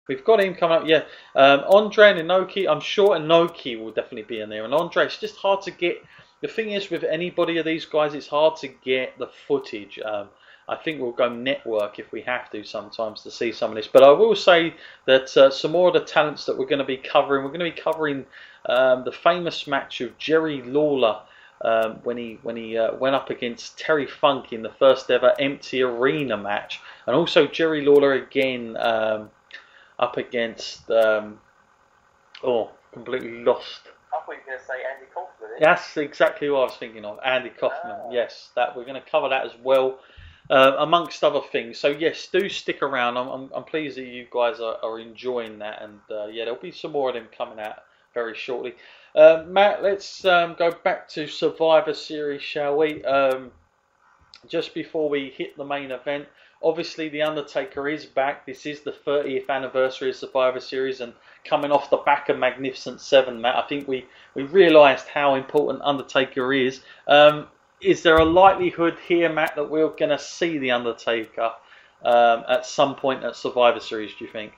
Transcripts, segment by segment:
We've got him coming up, yeah. Andre and Inoki, I'm sure Inoki will definitely be in there. And Andre, it's just hard to get. The thing is, with anybody of these guys, it's hard to get the footage. I think we'll go network if we have to sometimes to see some of this. But I will say that some more of the talents that we're going to be covering the famous match of Jerry Lawler when he went up against Terry Funk in the first ever empty arena match, and also Jerry Lawler again. Up against completely lost. I thought you were going to say Andy Kaufman. That's exactly what I was thinking of, Andy Kaufman. Yes, that we're going to cover that as well, amongst other things. So yes, do stick around. I'm pleased that you guys are enjoying that, and yeah, there'll be some more of them coming out very shortly. Matt, let's go back to Survivor Series, shall we? Just before we hit the main event. Obviously, The Undertaker is back. This is the 30th anniversary of Survivor Series, and coming off the back of Magnificent 7, Matt, I think we realised how important Undertaker is. Is there a likelihood here, Matt, that we're going to see The Undertaker at some point at Survivor Series, do you think?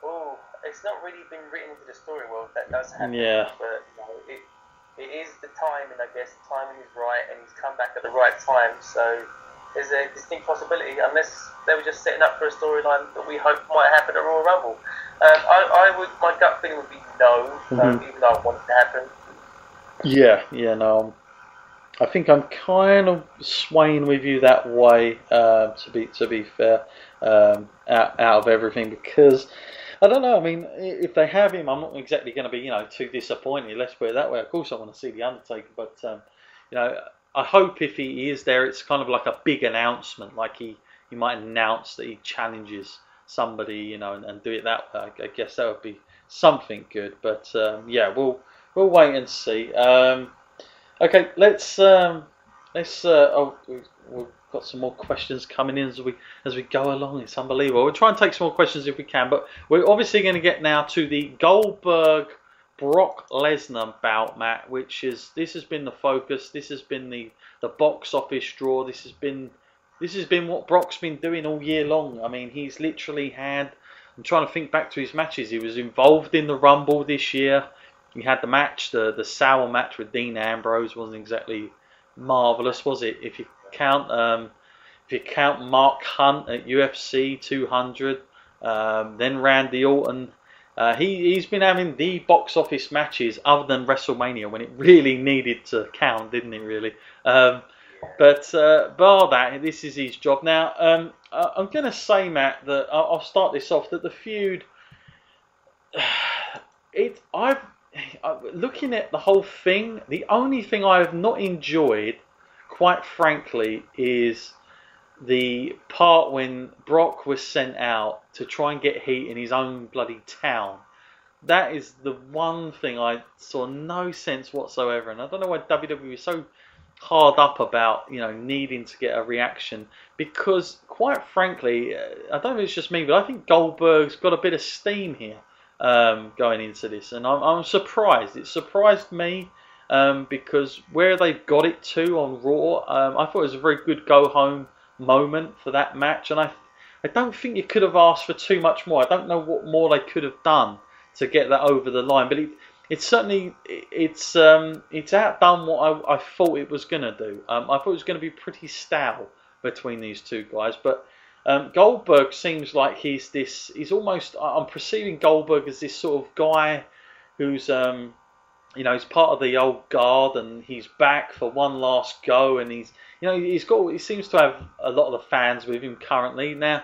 Oh, it's not really been written into the story well that does happen. Yeah. But it is the timing, I guess. The timing is right, and he's come back at the right time, so there's a distinct possibility, unless they were just setting up for a storyline that we hope might happen at Royal Rumble. My gut feeling would be no, even though I want it to happen. Yeah, no. I think I'm kind of swaying with you that way. To be fair, out of everything, because I don't know. I mean, if they have him, I'm not exactly going to be too disappointed. Let's put it that way. Of course, I want to see the Undertaker, but I hope if he is there, it's kind of like a big announcement, like he might announce that he challenges somebody, and do it that way. I guess that would be something good. But yeah, we'll wait and see. Okay, we've got some more questions coming in as we go along. It's unbelievable. We'll try and take some more questions if we can, but we're obviously going to get now to the Goldberg Brock Lesnar bout, Matt, this has been the focus. This has been the box office draw. This has been what Brock's been doing all year long. I mean, he's literally had. I'm trying to think back to his matches. He was involved in the Rumble this year. He had the match, the sour match with Dean Ambrose. Wasn't exactly marvelous, was it? If you count Mark Hunt at UFC 200, then Randy Orton. He's been having the box office matches other than WrestleMania when it really needed to count, didn't it? Really. But bar that, this is his job. Now, I'm going to say, Matt, that I'll start this off. That the feud, looking at the whole thing, the only thing I have not enjoyed, quite frankly, is the part when Brock was sent out to try and get heat in his own bloody town. That is the one thing I saw no sense whatsoever, and I don't know why WWE is so hard up about needing to get a reaction, because quite frankly, I don't know if it's just me, but I think Goldberg's got a bit of steam here going into this, and I'm surprised. It surprised me because where they've got it to on Raw, I thought it was a very good go home moment for that match, and I don't think you could have asked for too much more. I don't know what more they could have done to get that over the line, but it's certainly it's outdone what I thought it was going to do. I thought it was going to be pretty stale between these two guys, but Goldberg seems like he's almost, I'm perceiving Goldberg as this sort of guy who's he's part of the old guard, and he's back for one last go, and he seems to have a lot of the fans with him currently. Now,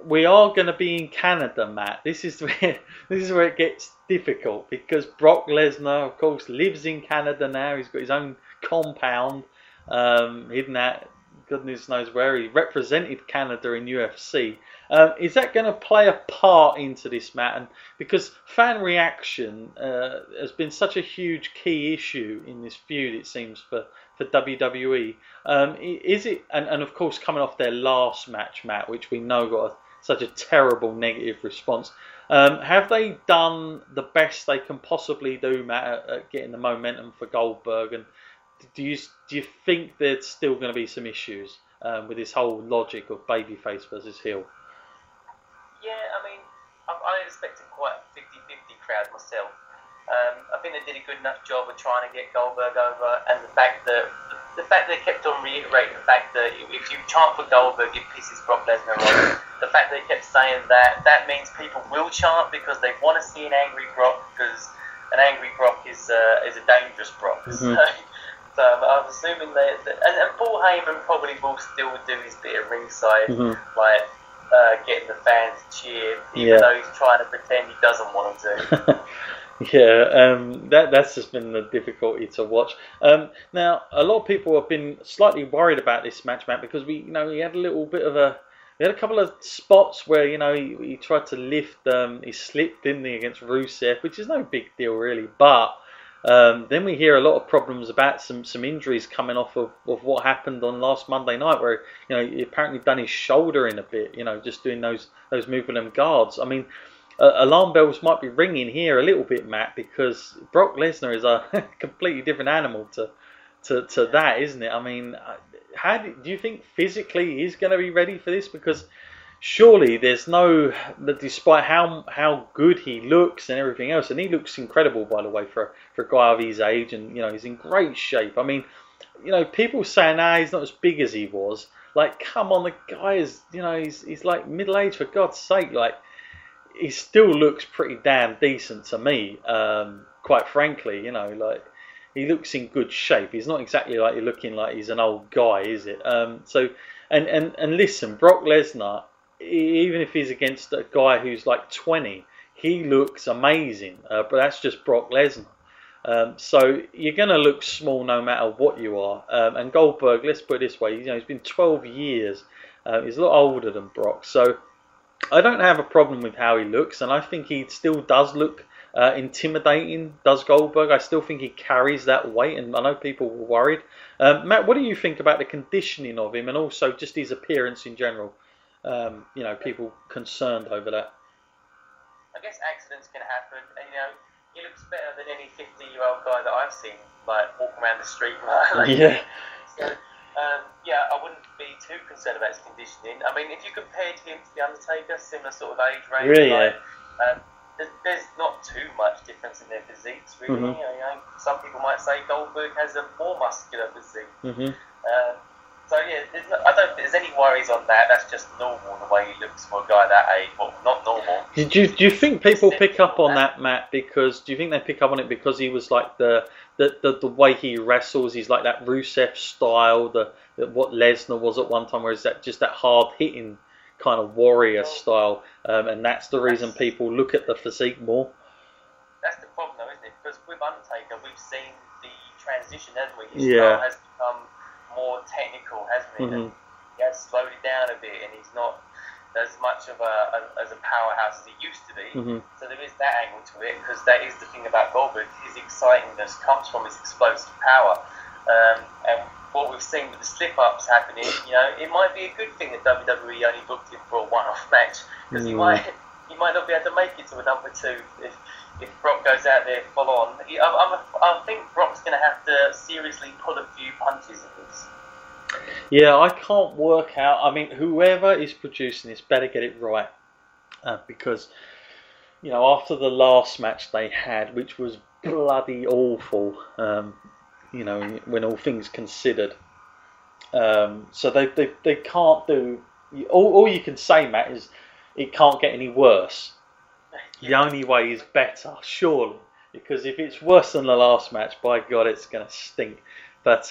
we are going to be in Canada, Matt. This is where it gets difficult, because Brock Lesnar, of course, lives in Canada now. He's got his own compound, hidden at goodness knows where. He represented Canada in UFC. Is that going to play a part into this, Matt? And because fan reaction has been such a huge key issue in this feud, it seems, for WWE. Is it? And of course, coming off their last match, Matt, which we know got such a terrible negative response. Have they done the best they can possibly do, Matt, at getting the momentum for Goldberg? And do you think there's still going to be some issues with this whole logic of babyface versus heel? Yeah, I mean, I I expected quite a 50-50 crowd myself. I think they did a good enough job of trying to get Goldberg over, and the fact that they kept on reiterating the fact that if you chant for Goldberg, it pisses Brock Lesnar off. The fact they kept saying that means people will chant because they want to see an angry Brock, because an angry Brock is a dangerous Brock. Mm-hmm. So I'm assuming and Paul Heyman probably will still do his bit of ringside, Mm-hmm. like getting the fans to cheer, even though he's trying to pretend he doesn't want them to. Yeah, that's just been the difficulty to watch. Now, a lot of people have been slightly worried about this match, Matt, because we had a little bit of we had a couple of spots where he tried to lift, he slipped, didn't he, against Rusev, which is no big deal really, but then we hear a lot of problems about some injuries coming off of what happened on last Monday night, where he apparently done his shoulder in a bit, just doing those moving them guards. I mean, alarm bells might be ringing here a little bit, Matt, because Brock Lesnar is a completely different animal to that, isn't it? I mean, do you think physically he's going to be ready for this? Because surely there's despite how good he looks and everything else, and he looks incredible, by the way, for a guy of his age, and he's in great shape. I mean, people saying he's not as big as he was. Like, come on, the guy is, he's like middle aged, for God's sake. Like, he still looks pretty damn decent to me, quite frankly. Like, he looks in good shape. He's not exactly like you're looking like he's an old guy, is it? So, and listen, Brock Lesnar, even if he's against a guy who's like 20, he looks amazing. But that's just Brock Lesnar. So you're going to look small no matter what you are. And Goldberg, let's put it this way, he's been 12 years. He's a lot older than Brock. So I don't have a problem with how he looks, and I think he still does look intimidating, does Goldberg. I still think he carries that weight, and I know people were worried. Matt, what do you think about the conditioning of him, and also just his appearance in general? People concerned over that. I guess accidents can happen, and he looks better than any 50-year-old guy that I've seen, like walking around the street. Yeah. So, I wouldn't be too concerned about his conditioning. I mean, if you compared him to The Undertaker, similar sort of age range, really, there's not too much difference in their physiques, really. Mm-hmm. Some people might say Goldberg has a more muscular physique. Mm-hmm. I don't think there's any worries on that. That's just normal, the way he looks for a guy that age. Well, not normal. Do you think people pick up on that, Matt? Because do you think they pick up on it because he was like the way he wrestles? He's like that Rusev style, what Lesnar was at one time, where is that just that hard hitting kind of warrior style, and that's the reason people look at the physique more. That's the problem, though, isn't it? Because with Undertaker, we've seen the transition, haven't we? His style has become more technical, hasn't it? Mm-hmm. He has slowed it down a bit, and he's not as much of a powerhouse as he used to be. Mm-hmm. So there is that angle to it, because that is the thing about Goldberg. His excitingness comes from his explosive power, and what we've seen with the slip-ups happening, it might be a good thing that WWE only booked him for a one-off match, because he might not be able to make it to a number 2 if Brock goes out there full on. I think Brock's going to have to seriously pull a few punches in this. Yeah, I can't work out. I mean, whoever is producing this better get it right, because after the last match they had, which was bloody awful, when all things considered, so they can't do. All you can say, Matt, is it can't get any worse. The only way is better, surely, because if it's worse than the last match, by God, it's going to stink. But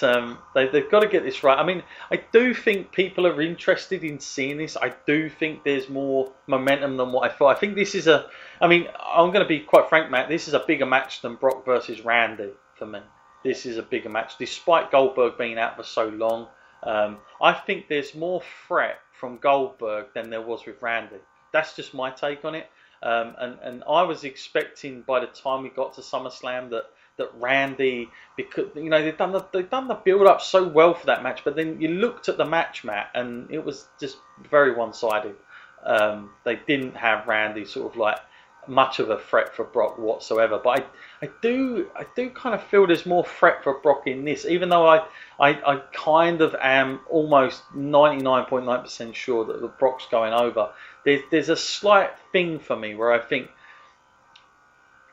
they've got to get this right. I mean, I do think people are interested in seeing this. I do think there's more momentum than what I thought. I think this is I'm going to be quite frank, Matt. This is a bigger match than Brock versus Randy for me. This is a bigger match, despite Goldberg being out for so long. I think there's more threat from Goldberg than there was with Randy. That's just my take on it. And I was expecting by the time we got to SummerSlam that Randy, because they've done the build up so well for that match, but then you looked at the match, Matt, and it was just very one sided. They didn't have Randy sort of like much of a threat for Brock whatsoever. But I do kind of feel there's more threat for Brock in this, even though I kind of am almost 99.9% sure that the Brock's going over. There's a slight thing for me where I think,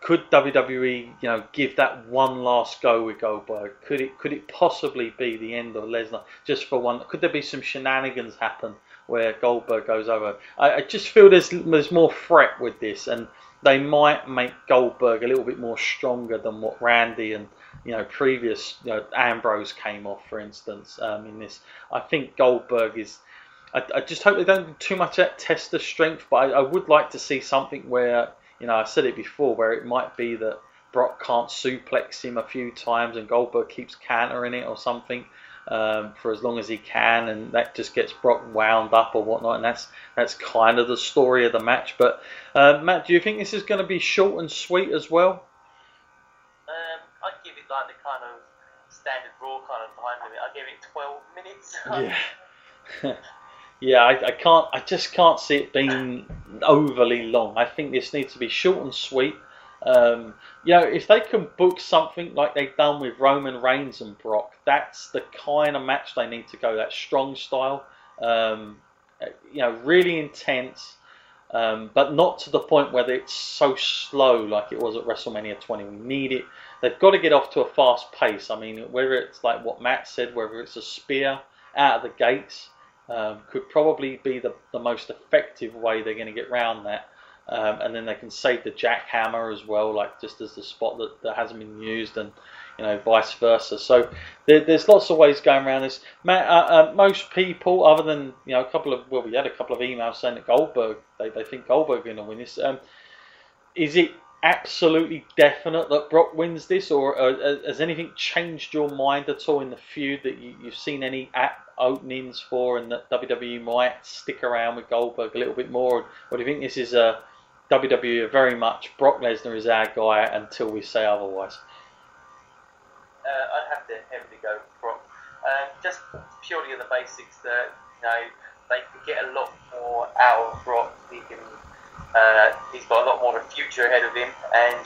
could WWE, give that one last go with Goldberg? Could it possibly be the end of Lesnar just for one? Could there be some shenanigans happen where Goldberg goes over? I just feel there's more threat with this, and they might make Goldberg a little bit more stronger than what Randy and previous Ambrose came off, for instance. In this, I think Goldberg is. I just hope they don't do too much at test of strength, but I would like to see something where, I said it before, where it might be that Brock can't suplex him a few times and Goldberg keeps countering it or something for as long as he can, and that just gets Brock wound up or whatnot, and that's kind of the story of the match. But Matt, do you think this is going to be short and sweet as well? I'd give it like the kind of standard Raw kind of time limit. I'd give it 12 minutes. Yeah. Yeah, I just can't see it being overly long. I think this needs to be short and sweet. If they can book something like they've done with Roman Reigns and Brock, that's the kind of match they need to go. That strong style, really intense, but not to the point where it's so slow like it was at WrestleMania 20. We need it. They've got to get off to a fast pace. I mean, whether it's like what Matt said, whether it's a spear out of the gates. Could probably be the most effective way they're going to get around that, and then they can save the jackhammer as well, like just as the spot that hasn't been used, and vice versa. So there's lots of ways going around this. Most people, other than we had a couple of emails saying that Goldberg, they think Goldberg going to win this. Is it absolutely definite that Brock wins this, or has anything changed your mind at all in the feud that you've seen any openings for, and that WWE might stick around with Goldberg a little bit more? Or do you think this is WWE very much Brock Lesnar is our guy until we say otherwise? I'd have to heavily go Brock, just purely on the basics that they can get a lot more out of Brock. He's got a lot more of a future ahead of him, and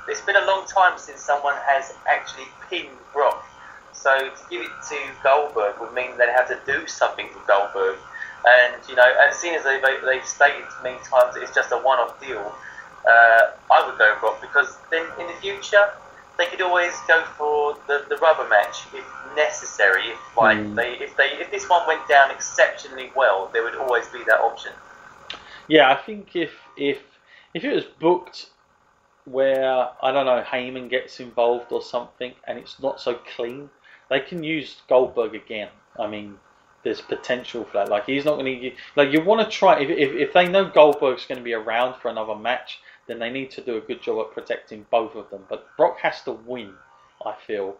it's been a long time since someone has actually pinned Brock. So to give it to Goldberg would mean they'd have to do something with Goldberg. And as soon as they've stated many times that it's just a one-off deal, I would go Brock, because then in the future they could always go for the rubber match if necessary. If this one went down exceptionally well, there would always be that option. Yeah, I think if it was booked where, I don't know, Heyman gets involved or something, and it's not so clean, they can use Goldberg again. I mean, there's potential for that. Like, he's not going to, you want to try, if they know Goldberg's going to be around for another match, then they need to do a good job at protecting both of them. But Brock has to win, I feel.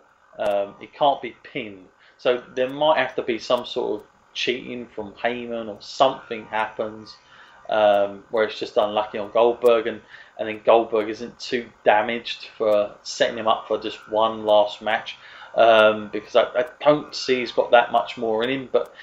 He can't be pinned. So there might have to be some sort of cheating from Heyman, or something happens where it's just unlucky on Goldberg, and then Goldberg isn't too damaged for setting him up for just one last match, because I don't see he's got that much more in him. But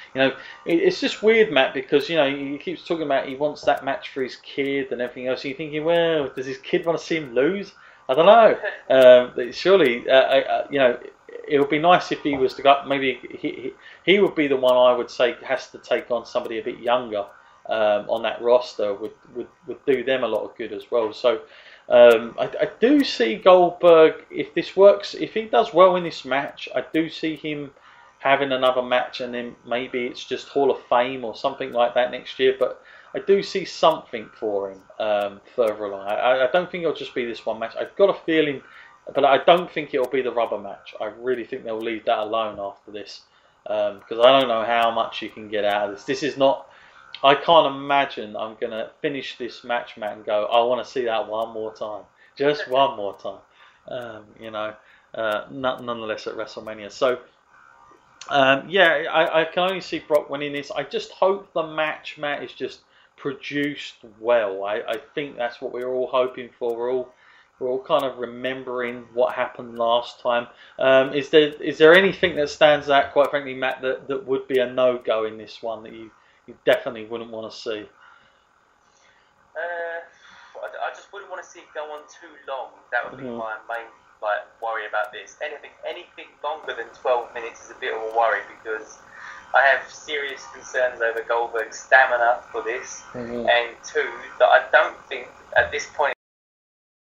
it's just weird, Matt, because he keeps talking about he wants that match for his kid and everything else. And you're thinking, well, does his kid want to see him lose? I don't know. Surely, it would be nice if he was to go. Maybe he would be the one I would say has to take on somebody a bit younger. On that roster would do them a lot of good as well. So I do see Goldberg, if this works, if he does well in this match, I do see him having another match, and then maybe it's just Hall of Fame or something like that next year. But I do see something for him further along. I don't think it'll just be this one match. I've got a feeling, but I don't think it'll be the rubber match. I really think they'll leave that alone after this, because I don't know how much you can get out of this. This is not. I can't imagine I'm going to finish this match, Matt, and go, I want to see that one more time. Just one more time. Nonetheless at WrestleMania. So, I can only see Brock winning this. I just hope the match, Matt, is just produced well. I think that's what we're all hoping for. We're all kind of remembering what happened last time. Is there anything that stands out, quite frankly, Matt, that would be a no-go in this one that you definitely wouldn't want to see? I just wouldn't want to see it go on too long. That would be Mhm. my main worry about this. Anything longer than 12 minutes is a bit of a worry because I have serious concerns over Goldberg's stamina for this, Mhm. and two, that I don't think at this point